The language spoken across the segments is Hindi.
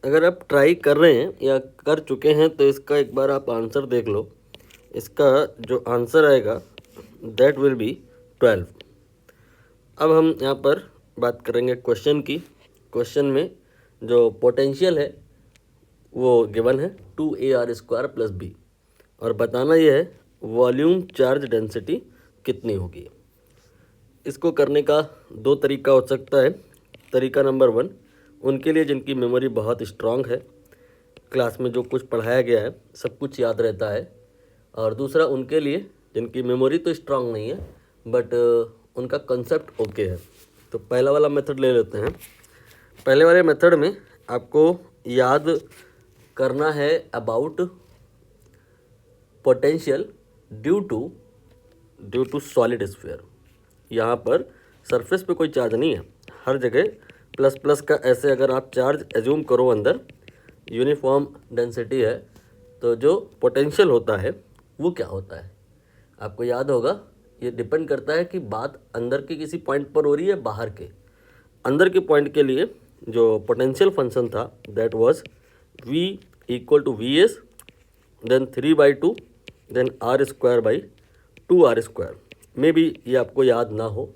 अगर आप ट्राई कर रहे हैं या कर चुके हैं तो इसका एक बार आप आंसर देख लो। इसका जो आंसर आएगा दैट विल बी 12। अब हम यहाँ पर बात करेंगे क्वेश्चन की। क्वेश्चन में जो पोटेंशियल है वो गिवन है 2ar² + b, और बताना यह है वॉल्यूम चार्ज डेंसिटी कितनी होगी। इसको करने का दो तरीका हो सकता है। तरीका नंबर 1 उनके लिए जिनकी मेमोरी बहुत स्ट्रांग है, क्लास में जो कुछ पढ़ाया गया है सब कुछ याद रहता है, और दूसरा उनके लिए जिनकी मेमोरी तो स्ट्रांग नहीं है बट उनका कंसेप्ट ओके है। तो पहला वाला मेथड ले लेते हैं। पहले वाले मेथड में आपको याद करना है about potential due to solid sphere. यहाँ पर सरफेस पे कोई चार्ज नहीं है, हर जगह प्लस प्लस का ऐसे अगर आप चार्ज एज्यूम करो अंदर, यूनिफॉर्म डेंसिटी है, तो जो पोटेंशियल होता है वो क्या होता है आपको याद होगा। ये डिपेंड करता है कि बात अंदर के किसी पॉइंट पर हो रही है बाहर के। अंदर के पॉइंट के लिए जो पोटेंशियल फंक्शन था that was v = vs then 3/2 then r²/2r²। Maybe ये आपको याद ना हो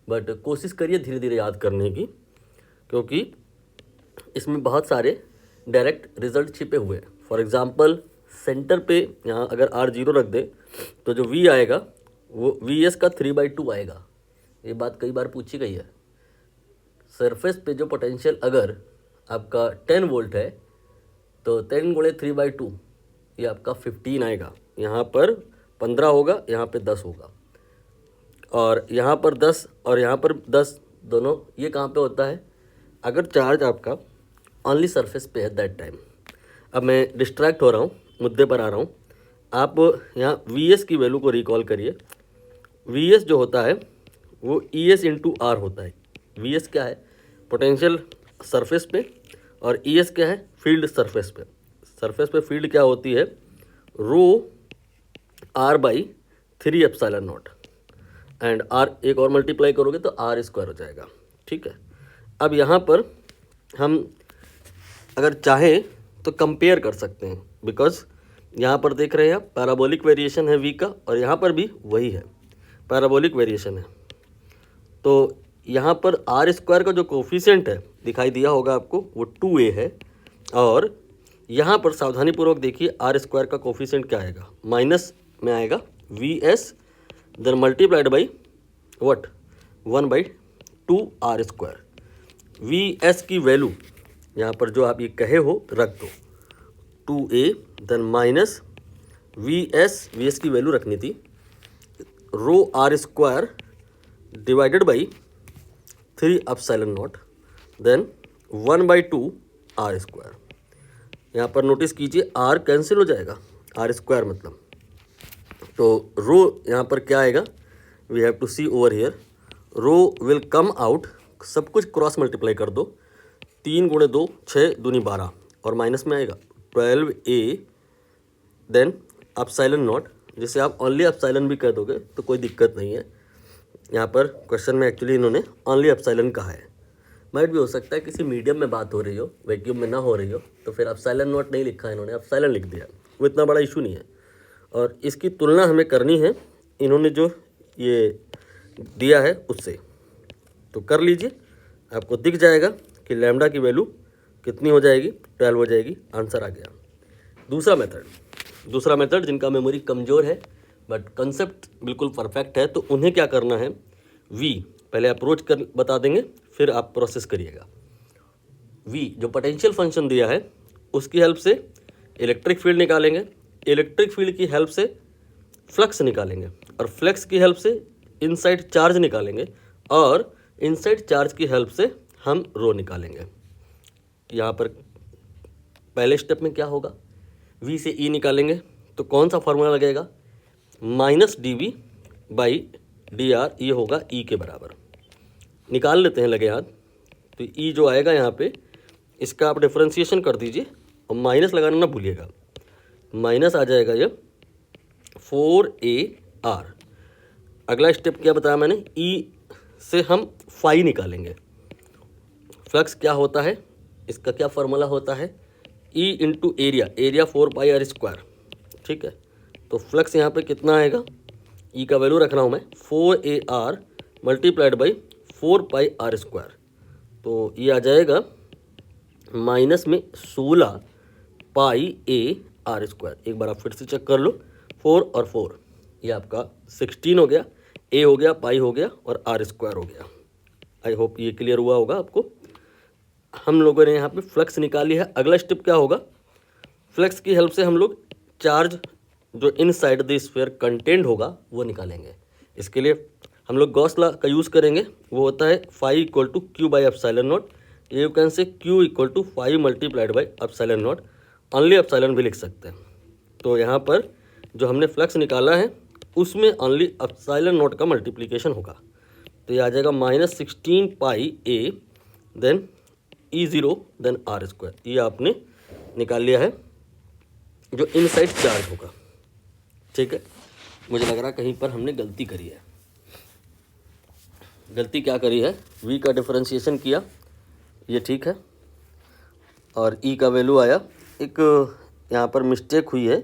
बट कोशिश करिए धीरे धीरे याद करने की, क्योंकि इसमें बहुत सारे डायरेक्ट रिजल्ट छिपे हुए हैं। फॉर एग्जांपल सेंटर पे यहाँ अगर r0 रख दे तो जो v आएगा वो vs का 3/2 आएगा। ये बात कई बार पूछी गई है। सरफेस पे जो पोटेंशियल अगर आपका 10 वोल्ट है तो 10 × 3/2 ये आपका 15 आएगा। यहाँ पर 15 होगा, यहाँ पे 10 होगा, और यहाँ पर 10 और यहाँ पर 10 दोनों ये कहाँ पे होता है अगर चार्ज आपका ऑनली सरफेस पे है दैट टाइम। अब मैं डिस्ट्रैक्ट हो रहा हूँ, मुद्दे पर आ रहा हूँ। आप यहाँ Vs की वैल्यू को रिकॉल करिए। Vs जो होता है वो Es × R होता है। Vs क्या है पोटेंशियल सरफेस पे, और Es क्या है फील्ड सरफेस पे। सरफेस पे फील्ड क्या होती है ρr/3ε0, एंड R एक और मल्टीप्लाई करोगे तो r² हो जाएगा। ठीक है, अब यहाँ पर हम अगर चाहें तो कंपेयर कर सकते हैं, बिकॉज यहाँ पर देख रहे हैं आप पैराबोलिक वेरिएशन है v का, और यहाँ पर भी वही है पैराबोलिक वेरिएशन है। तो यहाँ पर r² का जो कोफिशिएंट है दिखाई दिया होगा आपको वो 2a है, और यहाँ पर सावधानीपूर्वक देखिए r² का कोफिशिएंट क्या आएगा, माइनस में आएगा vs then multiplied by what 1/2r²। vs की वैल्यू यहाँ पर जो आप ये कहे हो रख दो 2a देन माइनस vs की वैल्यू रखनी थी ρr² divided by 3ε0 then 1/2r²। यहाँ पर नोटिस कीजिए r कैंसिल हो जाएगा, r² मतलब, तो रो यहाँ पर क्या आएगा we have to see over here, rho will come out, सब कुछ क्रॉस मल्टीप्लाई कर दो, 3 × 2 6 दूनी 12, और माइनस में आएगा 12a देन ε0, जिसे आप ओनली एप्सिलॉन भी कह दोगे तो कोई दिक्कत नहीं है। यहाँ पर क्वेश्चन में एक्चुअली इन्होंने ओनली एप्सिलॉन कहा है। माइट भी हो सकता है किसी मीडियम में बात हो रही हो, वैक्यूम में ना हो रही हो, तो फिर ε0 नहीं लिखा है इन्होंने, एप्सिलॉन लिख दिया, वो इतना बड़ा इशू नहीं है। और इसकी तुलना हमें करनी है इन्होंने जो ये दिया है उससे, तो कर लीजिए, आपको दिख जाएगा कि लैम्डा की वैल्यू कितनी हो जाएगी 12 हो जाएगी, आंसर आ गया। दूसरा मेथड जिनका मेमोरी कमज़ोर है बट कंसेप्ट बिल्कुल परफेक्ट है, तो उन्हें क्या करना है v पहले अप्रोच कर बता देंगे फिर आप प्रोसेस करिएगा। v जो पोटेंशियल फंक्शन दिया है उसकी हेल्प से इलेक्ट्रिक फील्ड निकालेंगे, इलेक्ट्रिक फील्ड की हेल्प से फ्लक्स निकालेंगे, और फ्लक्स की हेल्प से इनसाइड चार्ज निकालेंगे, और इनसाइड चार्ज की हेल्प से हम रो निकालेंगे। यहाँ पर पहले स्टेप में क्या होगा v से e निकालेंगे तो कौन सा फार्मूला लगेगा -dv/dr, ये होगा e के बराबर। निकाल लेते हैं लगे हाथ, तो e जो आएगा यहाँ पे इसका आप डिफरेंशिएशन कर दीजिए और माइनस लगाना ना भूलिएगा, माइनस आ जाएगा ये 4ar। अगला स्टेप क्या बताया मैंने, e से हम फाई निकालेंगे। फ्लक्स क्या होता है इसका क्या फार्मूला होता है, E into area, area 4πr²। ठीक है, तो फ्लक्स यहाँ पे कितना आएगा, ई का वैल्यू रख रहा हूँ मैं 4AR मल्टीप्लाइड बाई 4πr²। तो ये आ जाएगा माइनस में 16πAr²। एक बार आप फिर से चेक कर लो, 4 और 4, ये आपका 16 हो गया, ए हो गया, पाई हो गया और r² हो गया। आई होप ये क्लियर हुआ होगा आपको। हम लोगों ने यहाँ पे फ्लक्स निकाली है। अगला स्टेप क्या होगा, फ्लक्स की हेल्प से हम लोग चार्ज जो इनसाइड द स्फीयर कंटेंट होगा वो निकालेंगे। इसके लिए हम लोग गॉस लॉ का यूज़ करेंगे, वो होता है phi equal to q by epsilon naught. ये you can say q equal to 5 multiplied by epsilon naught, only epsilon भी लिख सकते हैं। तो यहाँ पर जो हमने फ्लक्स निकाला है उसमें ओनली एप्सिलॉन नॉट का मल्टीप्लिकेशन होगा। तो ये आ जाएगा -16πA then E0 then r²। ये आपने निकाल लिया है जो इनसाइड चार्ज होगा। ठीक है, मुझे लग रहा है कहीं पर हमने गलती करी है। गलती क्या करी है, v का डिफरेंशिएशन किया, ये ठीक है, और e का वैल्यू आया, एक यहाँ पर मिस्टेक हुई है।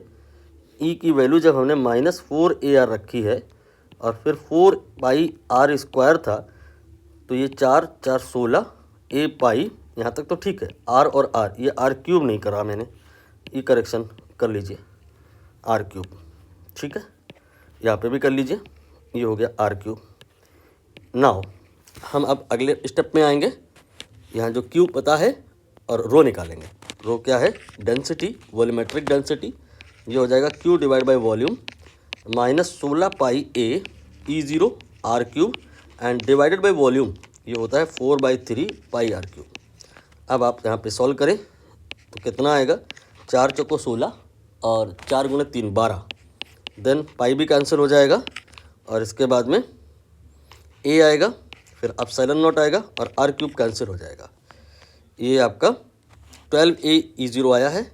e की वैल्यू जब हमने -4AR रखी है और फिर 4πr² था, तो ये 4 4 16 a पाई, यहाँ तक तो ठीक है। r और r, ये r³ नहीं करा मैंने, ये करेक्शन कर लीजिए, r³। ठीक है, यहाँ पे भी कर लीजिए, ये हो गया r³। नाउ हम अब अगले स्टेप में आएंगे। यहाँ जो Q पता है और रो निकालेंगे। रो क्या है, डेंसिटी, वॉल्यूमेट्रिक डेंसिटी। ये हो जाएगा Q divide by volume -16πA E0 r³ and divided by volume, ये होता है 4/3πr³। अब आप यहाँ पे सॉल्व करें तो कितना आएगा, 4 चौको 16 और 4 गुणे 3 12, देन पाई भी कैंसिल हो जाएगा और इसके बाद में a आएगा, फिर एप्सिलॉन नॉट आएगा और r³ कैंसिल हो जाएगा। ये आपका 12A E0 आया है।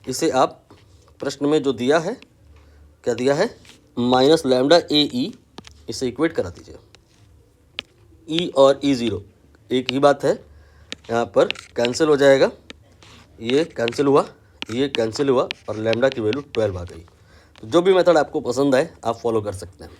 इसे आप प्रश्न में जो दिया है, क्या दिया है, -λAe, इसे इक्वेट करा दीजिए। E और E0 एक ही बात है, यहाँ पर कैंसिल हो जाएगा, ये कैंसिल हुआ, ये कैंसिल हुआ और लैम्डा की वैल्यू 12 आ गई। तो जो भी मेथड आपको पसंद आए आप फॉलो कर सकते हैं।